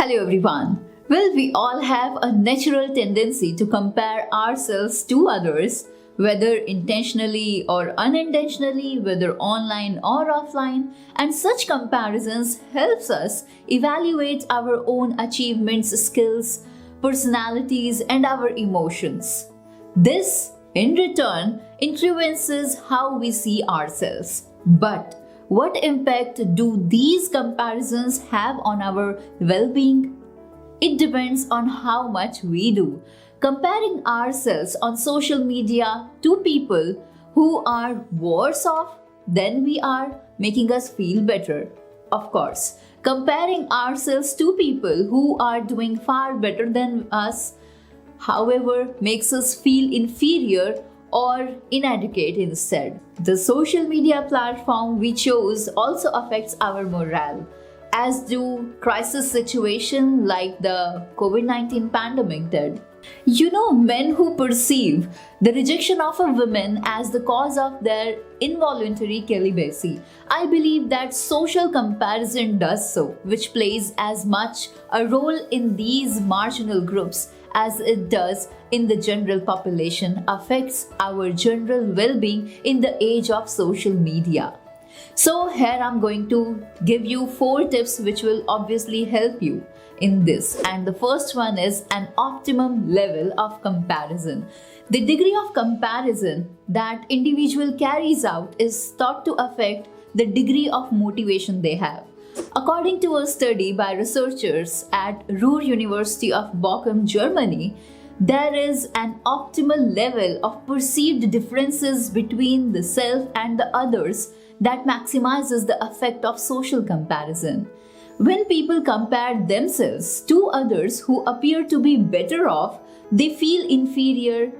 Hello everyone. Well, we all have a natural tendency to compare ourselves to others, whether intentionally or unintentionally, whether online or offline, and such comparisons helps us evaluate our own achievements, skills, personalities, and our emotions. This, in return, influences how we see ourselves. But what impact do these comparisons have on our well being? It depends on how much we do. Comparing ourselves on social media to people who are worse off than we are, making us feel better. Of course, comparing ourselves to people who are doing far better than us, however, makes us feel inferior or inadequate instead. The social media platform we chose also affects our morale, as do crisis situations like the COVID-19 pandemic did. Men who perceive the rejection of a woman as the cause of their involuntary celibacy. I believe that social comparison does so, which plays as much a role in these marginal groups as it does in the general population, affects our general well-being in the age of social media. So here I'm going to give you 4 tips which will obviously help you in this. And the first one is an optimum level of comparison. The degree of comparison that individual carries out is thought to affect the degree of motivation they have. According to a study by researchers at Ruhr University of Bochum, Germany, there is an optimal level of perceived differences between the self and the others that maximizes the effect of social comparison. When people compare themselves to others who appear to be better off, they feel inferior,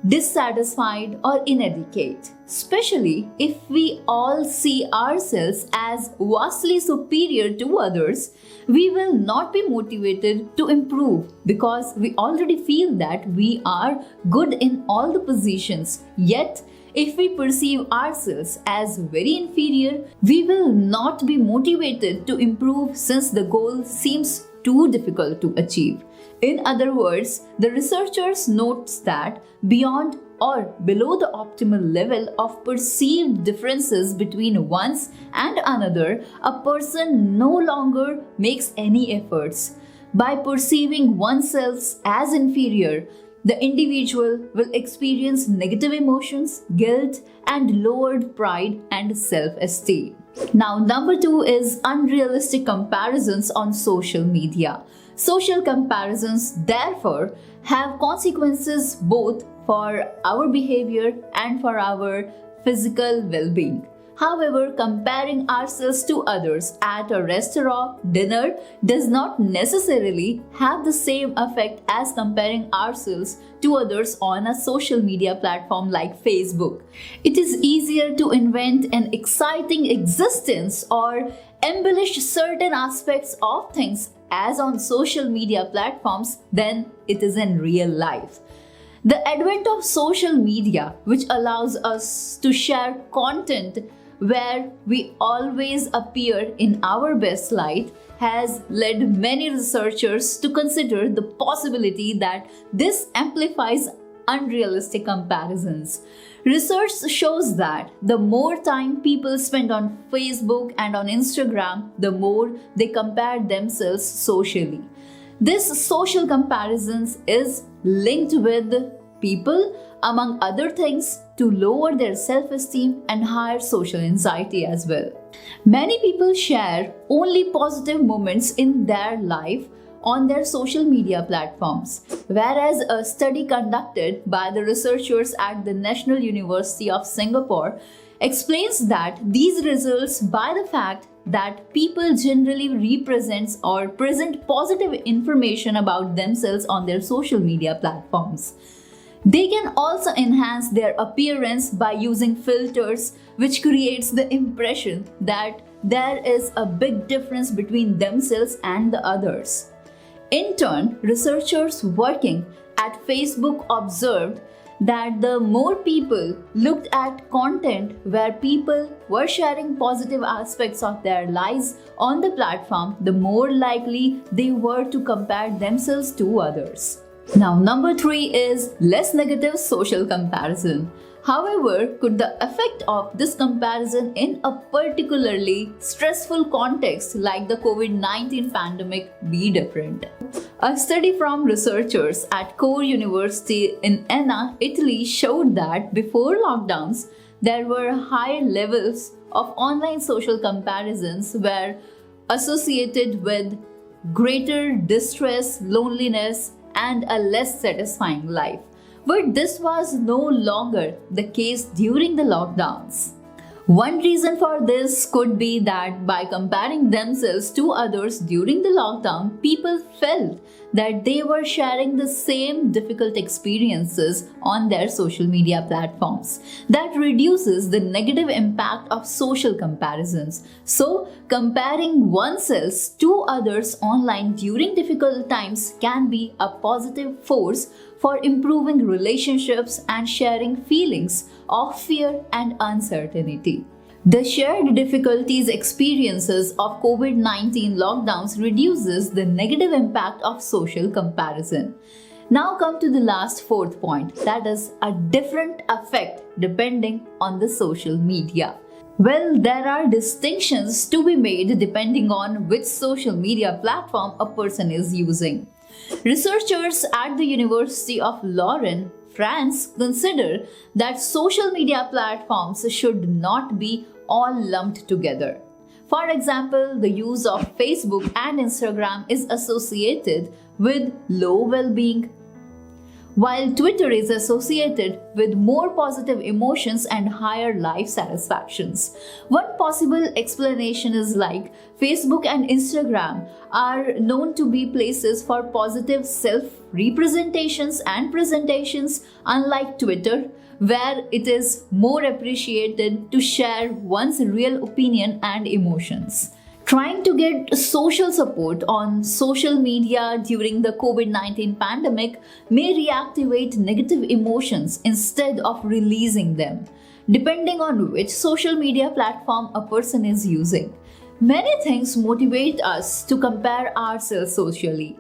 dissatisfied, or inadequate. Especially if we all see ourselves as vastly superior to others, we will not be motivated to improve because we already feel that we are good in all the positions. Yet, if we perceive ourselves as very inferior, we will not be motivated to improve since the goal seems too difficult to achieve. In other words, the researchers note that beyond or below the optimal level of perceived differences between one's and another, a person no longer makes any efforts. By perceiving oneself as inferior, the individual will experience negative emotions, guilt, and lowered pride and self-esteem. Now, number 2 is unrealistic comparisons on social media. Social comparisons, therefore, have consequences both for our behavior and for our physical well-being. However, comparing ourselves to others at a restaurant, dinner does not necessarily have the same effect as comparing ourselves to others on a social media platform like Facebook. It is easier to invent an exciting existence or embellish certain aspects of things as on social media platforms than it is in real life. The advent of social media, which allows us to share content where we always appear in our best light, has led many researchers to consider the possibility that this amplifies unrealistic comparisons. Research shows that the more time people spend on Facebook and on Instagram, the more they compare themselves socially. This social comparisons is linked with people, among other things, to lower their self-esteem and higher social anxiety as well. Many people share only positive moments in their life on their social media platforms, whereas a study conducted by the researchers at the National University of Singapore explains that these results by the fact that people generally present positive information about themselves on their social media platforms. They can also enhance their appearance by using filters, which creates the impression that there is a big difference between themselves and the others. In turn, researchers working at Facebook observed that the more people looked at content where people were sharing positive aspects of their lives on the platform, the more likely they were to compare themselves to others. Now, number 3 is less negative social comparison. However, could the effect of this comparison in a particularly stressful context like the COVID-19 pandemic be different? A study from researchers at Core University in Enna, Italy showed that before lockdowns, there were higher levels of online social comparisons were associated with greater distress, loneliness, and a less satisfying life. But this was no longer the case during the lockdowns. One reason for this could be that by comparing themselves to others during the lockdown, people felt that they were sharing the same difficult experiences on their social media platforms. That reduces the negative impact of social comparisons. So, comparing oneself to others online during difficult times can be a positive force for improving relationships and sharing feelings of fear and uncertainty. The shared difficulties experiences of COVID-19 lockdowns reduces the negative impact of social comparison. Now come to the last fourth point, that is a different effect depending on the social media. Well, there are distinctions to be made depending on which social media platform a person is using. Researchers at the University of Lorraine, France, consider that social media platforms should not be all lumped together. For example, the use of Facebook and Instagram is associated with low well-being, while Twitter is associated with more positive emotions and higher life satisfactions. One possible explanation is like Facebook and Instagram are known to be places for positive self-representations and presentations, unlike Twitter, where it is more appreciated to share one's real opinion and emotions. Trying to get social support on social media during the COVID-19 pandemic may reactivate negative emotions instead of releasing them, depending on which social media platform a person is using. Many things motivate us to compare ourselves socially,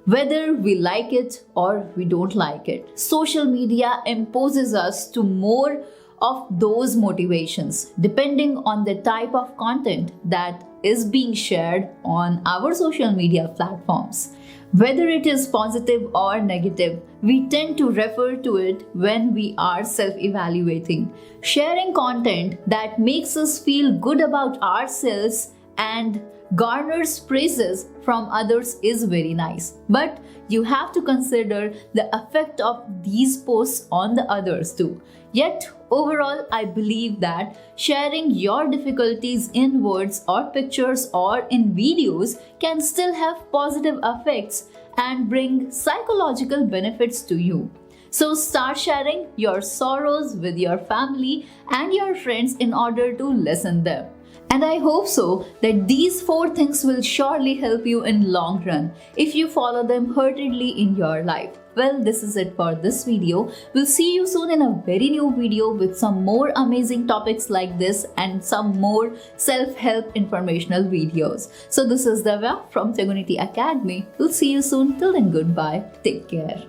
whether we like it or we don't like it. Social media imposes us to more of those motivations, depending on the type of content that is being shared on our social media platforms. Whether it is positive or negative, we tend to refer to it when we are self-evaluating. Sharing content that makes us feel good about ourselves and garners praises from others is very nice. But you have to consider the effect of these posts on the others too. Yet, overall, I believe that sharing your difficulties in words or pictures or in videos can still have positive effects and bring psychological benefits to you. So start sharing your sorrows with your family and your friends in order to lessen them. And I hope so that these 4 things will surely help you in long run if you follow them heartedly in your life. Well, this is it for this video. We'll see you soon in a very new video with some more amazing topics like this and some more self-help informational videos. So this is Davya from Tegonity Academy. We'll see you soon. Till then, goodbye. Take care.